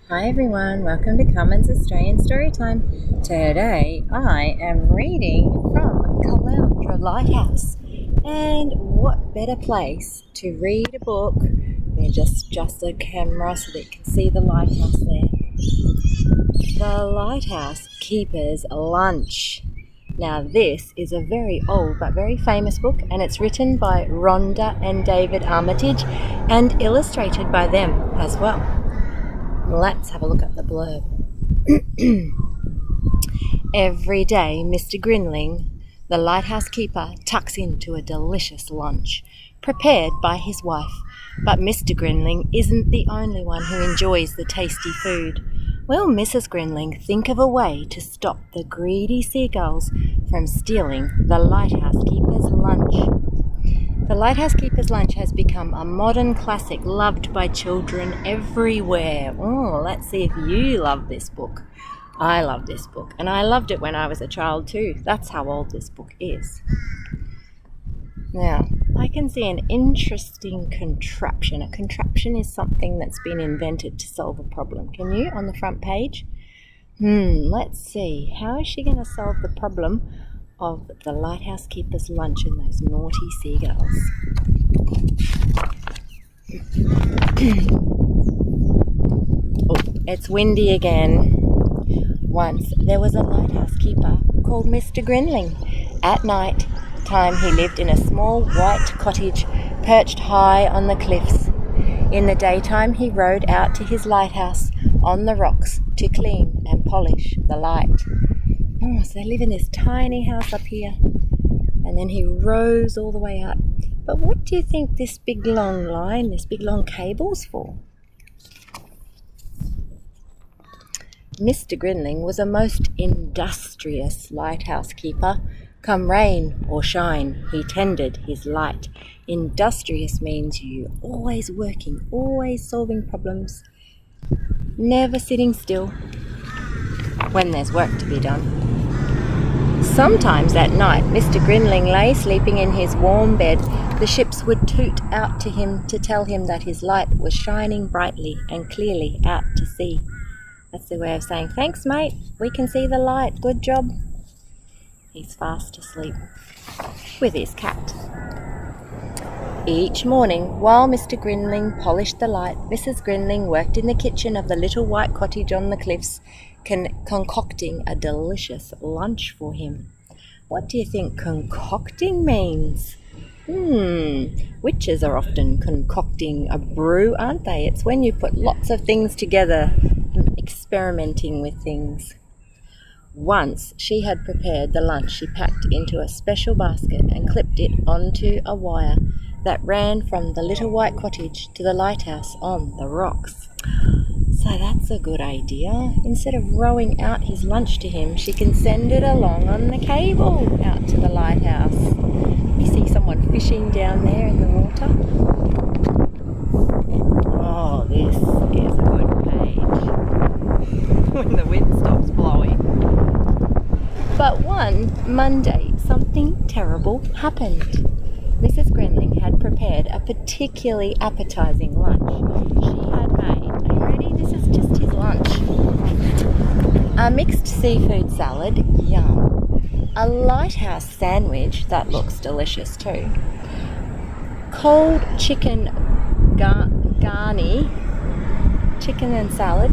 Hi everyone, welcome to Carmen's Australian Storytime. Today I am reading from Caloundra Lighthouse. And what better place to read a book than just a camera so that you can see the lighthouse there. The Lighthouse Keeper's Lunch. Now this is a very old but very famous book, and it's written by Rhonda and David Armitage and illustrated by them as well. Let's have a look at the blurb. Every day, Mr. Grinling, the lighthouse keeper, tucks into a delicious lunch, prepared by his wife. But Mr. Grinling isn't the only one who enjoys the tasty food. Will Mrs. Grinling think of a way to stop the greedy seagulls from stealing the lighthouse keeper's lunch? The Lighthouse Keeper's Lunch has become a modern classic loved by children everywhere. Oh, let's see if you love this book. I love this book, and I loved it when I was a child too. That's how old this book is. Now, I can see an interesting contraption. A contraption is something that's been invented to solve a problem. Can you, on the front page? Let's see. How is she going to solve the problem of the lighthouse keeper's lunch and those naughty seagulls? Oh, it's windy again. Once there was a lighthouse keeper called Mr. Grinling. At night time he lived in a small white cottage perched high on the cliffs. In the daytime he rowed out to his lighthouse on the rocks to clean and polish the light. So they live in this tiny house up here, and then he rows all the way out. But what do you think this big long line, this big long cable's for? Mr. Grinling was a most industrious lighthouse keeper. Come rain or shine, he tended his light. Industrious means you always working, always solving problems, never sitting still when there's work to be done. Sometimes at night, Mr. Grinling lay sleeping in his warm bed. The ships would toot out to him to tell him that his light was shining brightly and clearly out to sea. That's their way of saying, "Thanks, mate, we can see the light, good job." He's fast asleep with his cat. Each morning, while Mr. Grinling polished the light, Mrs. Grinling worked in the kitchen of the little white cottage on the cliffs, concocting a delicious lunch for him. What do you think concocting means? Witches are often concocting a brew, aren't they? It's when you put lots of things together, experimenting with things. Once she had prepared the lunch she packed into a special basket and clipped it onto a wire that ran from the little white cottage to the lighthouse on the rocks. So that's a good idea. Instead of rowing out his lunch to him, she can send it along on the cable out to the lighthouse. You see someone fishing down there in the water? Oh, this is a good page. When the wind stops blowing. But one Monday, something terrible happened. Mrs. Grinling had prepared a particularly appetizing lunch. She had made, are you ready? This is just his lunch. A mixed seafood salad, yum. A lighthouse sandwich, that looks delicious too. Cold chicken garni, chicken and salad.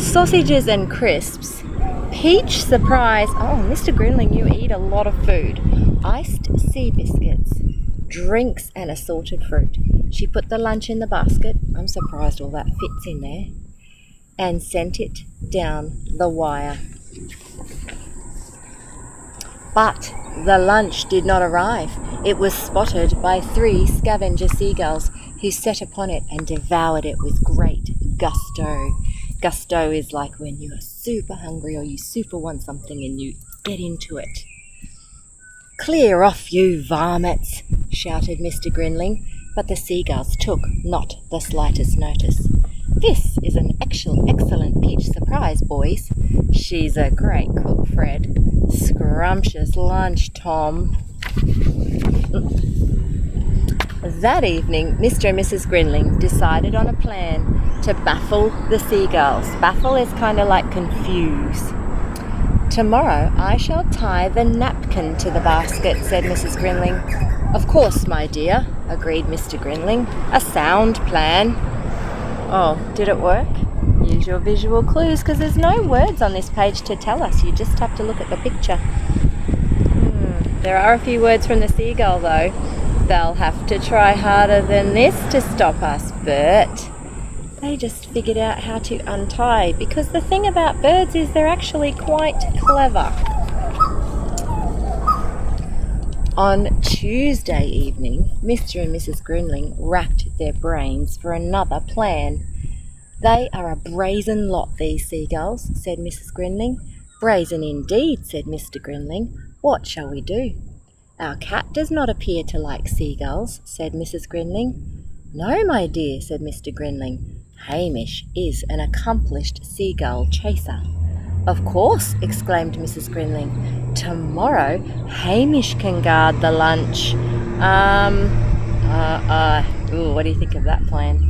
Sausages and crisps. Peach surprise. Oh, Mr. Grinling, you eat a lot of food. Iced sea biscuits, drinks and assorted fruit. She put the lunch in the basket. I'm surprised all that fits in there. And sent it down the wire. But the lunch did not arrive. It was spotted by 3 scavenger seagulls who set upon it and devoured it with great gusto. Gusto is like when you are super hungry or you super want something and you get into it. "Clear off, you varmints," shouted Mr. Grinling, but the seagulls took not the slightest notice. "This is an excellent peach surprise, boys. She's a great cook, Fred. Scrumptious lunch, Tom." That evening, Mr. and Mrs. Grinling decided on a plan to baffle the seagulls. Baffle is kind of like confuse. Tomorrow I shall tie the napkin to the basket, said Mrs. Grinling. Of course, my dear, agreed Mr. Grinling. A sound plan. Oh, did it work? Use your visual clues, because there's no words on this page to tell us. You just have to look at the picture. There are a few words from the seagull, though. They'll have to try harder than this to stop us, but they just figured out how to untie, because the thing about birds is they're actually quite clever. On Tuesday evening, Mr. and Mrs. Grinling racked their brains for another plan. They are a brazen lot, these seagulls, said Mrs. Grinling. Brazen indeed, said Mr. Grinling. What shall we do? Our cat does not appear to like seagulls, said Mrs. Grinling. No, my dear, said Mr. Grinling. Hamish is an accomplished seagull chaser. Of course, exclaimed Mrs. Grinling. Tomorrow, Hamish can guard the lunch. What do you think of that plan?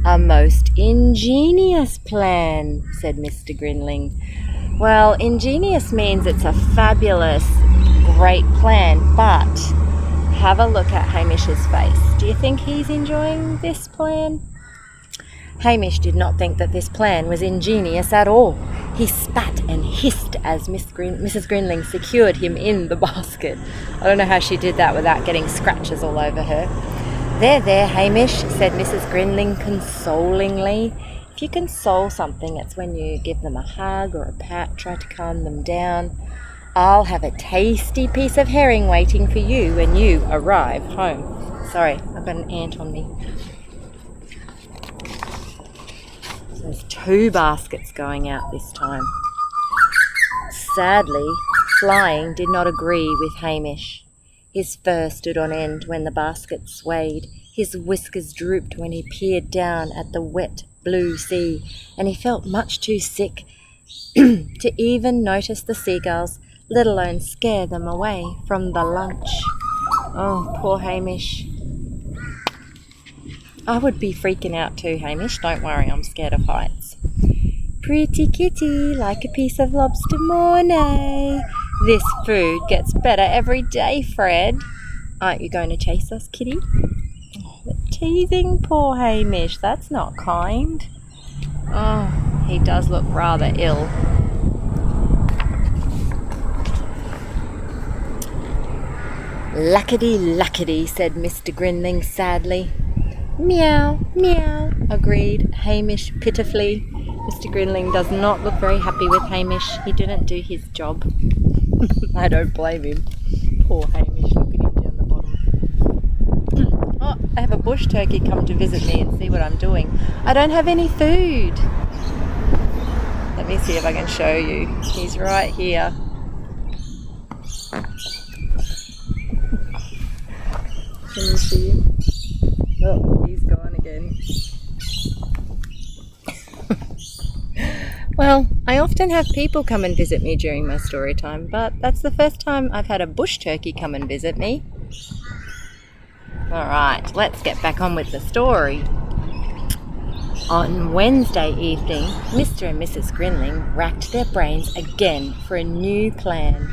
A most ingenious plan, said Mr. Grinling. Well, ingenious means it's a fabulous, great plan, but have a look at Hamish's face. Do you think he's enjoying this plan? Hamish did not think that this plan was ingenious at all. He spat and hissed as Mrs. Grinling secured him in the basket. I don't know how she did that without getting scratches all over her. There, Hamish, said Mrs. Grinling consolingly. If you console something, it's when you give them a hug or a pat, try to calm them down. I'll have a tasty piece of herring waiting for you when you arrive home. Sorry, I've got an ant on me. So there's 2 baskets going out this time. Sadly, Flying did not agree with Hamish. His fur stood on end when the basket swayed. His whiskers drooped when he peered down at the wet blue sea, and he felt much too sick to even notice the seagulls, let alone scare them away from the lunch. Oh, poor Hamish. I would be freaking out too, Hamish. Don't worry, I'm scared of heights. Pretty kitty, like a piece of lobster mornay. This food gets better every day, Fred. Aren't you going to chase us, kitty? Oh, teasing poor Hamish. That's not kind. Oh, he does look rather ill. Lackady, said Mr. Grinling sadly. Meow, meow, agreed Hamish pitifully. Mr. Grinling does not look very happy with Hamish. He didn't do his job. I don't blame him. Poor Hamish, look at him down the bottom. Oh, I have a bush turkey come to visit me and see what I'm doing. I don't have any food. Let me see if I can show you. He's right here. Can you see him? Oh, he's gone again. Well, I often have people come and visit me during my story time, but that's the first time I've had a bush turkey come and visit me. Alright, let's get back on with the story. On Wednesday evening, Mr. and Mrs. Grinling racked their brains again for a new plan.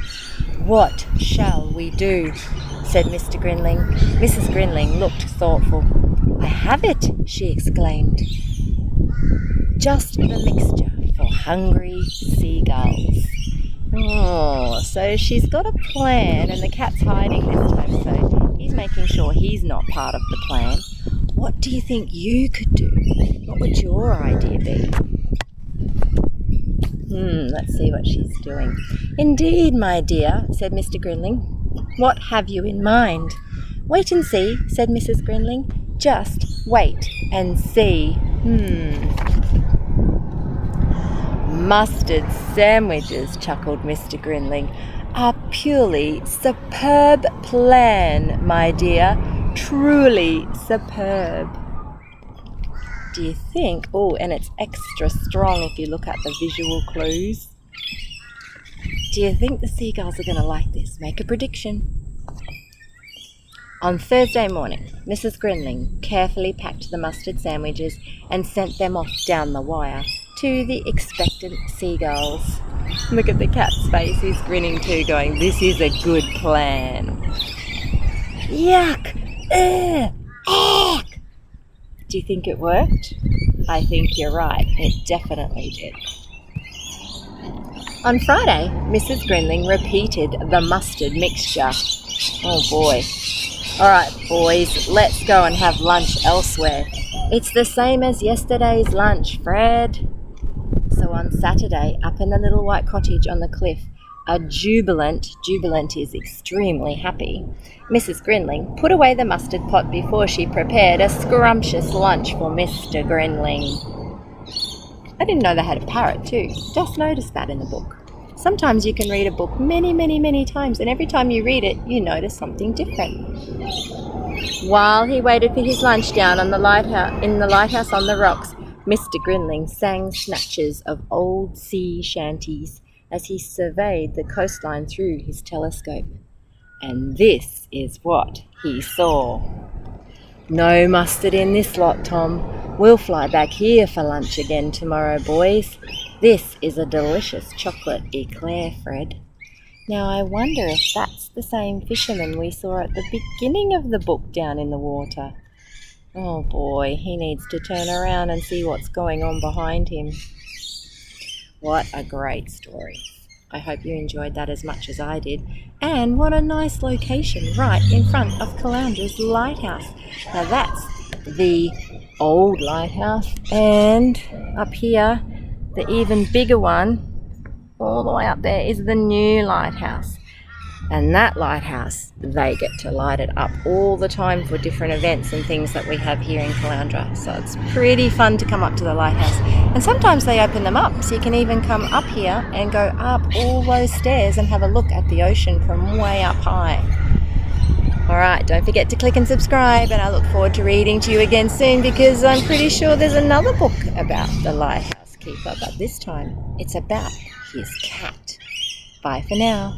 What shall we do? Said Mr. Grinling. Mrs. Grinling looked thoughtful. I have it, she exclaimed. Just the mixture for hungry seagulls. Oh, so she's got a plan, and the cat's hiding this time, so he's making sure he's not part of the plan. What do you think you could do? What would your idea be? Let's see what she's doing. Indeed, my dear, said Mr. Grinling. What have you in mind? Wait and see, said Mrs. Grinling. Just wait and see. Mustard sandwiches, chuckled Mr. Grinling. A purely superb plan, my dear. Truly superb. Do you think? Oh, and it's extra strong if you look at the visual clues. Do you think the seagulls are going to like this? Make a prediction. On Thursday morning, Mrs. Grinling carefully packed the mustard sandwiches and sent them off down the wire to the expectant seagulls. Look at the cat's face, he's grinning too, going, "This is a good plan." Yuck! Ugh! Do you think it worked? I think you're right, it definitely did. On Friday, Mrs. Grinling repeated the mustard mixture. Oh boy. Alright boys, let's go and have lunch elsewhere. It's the same as yesterday's lunch, Fred. So on Saturday, up in the little white cottage on the cliff, a jubilant is extremely happy, Mrs. Grinling put away the mustard pot before she prepared a scrumptious lunch for Mr. Grinling. I didn't know they had a parrot too. Just noticed that in the book. Sometimes you can read a book many times, and every time you read it, you notice something different. While he waited for his lunch down on the lighthouse on the rocks, Mr. Grinling sang snatches of old sea shanties as he surveyed the coastline through his telescope. And this is what he saw. "No mustard in this lot, Tom. We'll fly back here for lunch again tomorrow, boys. This is a delicious chocolate eclair, Fred." Now I wonder if that's the same fisherman we saw at the beginning of the book down in the water. Oh boy, he needs to turn around and see what's going on behind him. What a great story. I hope you enjoyed that as much as I did. And what a nice location right in front of Caloundra's Lighthouse. Now that's the old lighthouse, and up here, the even bigger one, all the way up there, is the new lighthouse. And that lighthouse, they get to light it up all the time for different events and things that we have here in Caloundra. So it's pretty fun to come up to the lighthouse. And sometimes they open them up, so you can even come up here and go up all those stairs and have a look at the ocean from way up high. Alright, don't forget to click and subscribe, and I look forward to reading to you again soon, because I'm pretty sure there's another book about the lighthouse keeper, but this time it's about his cat. Bye for now.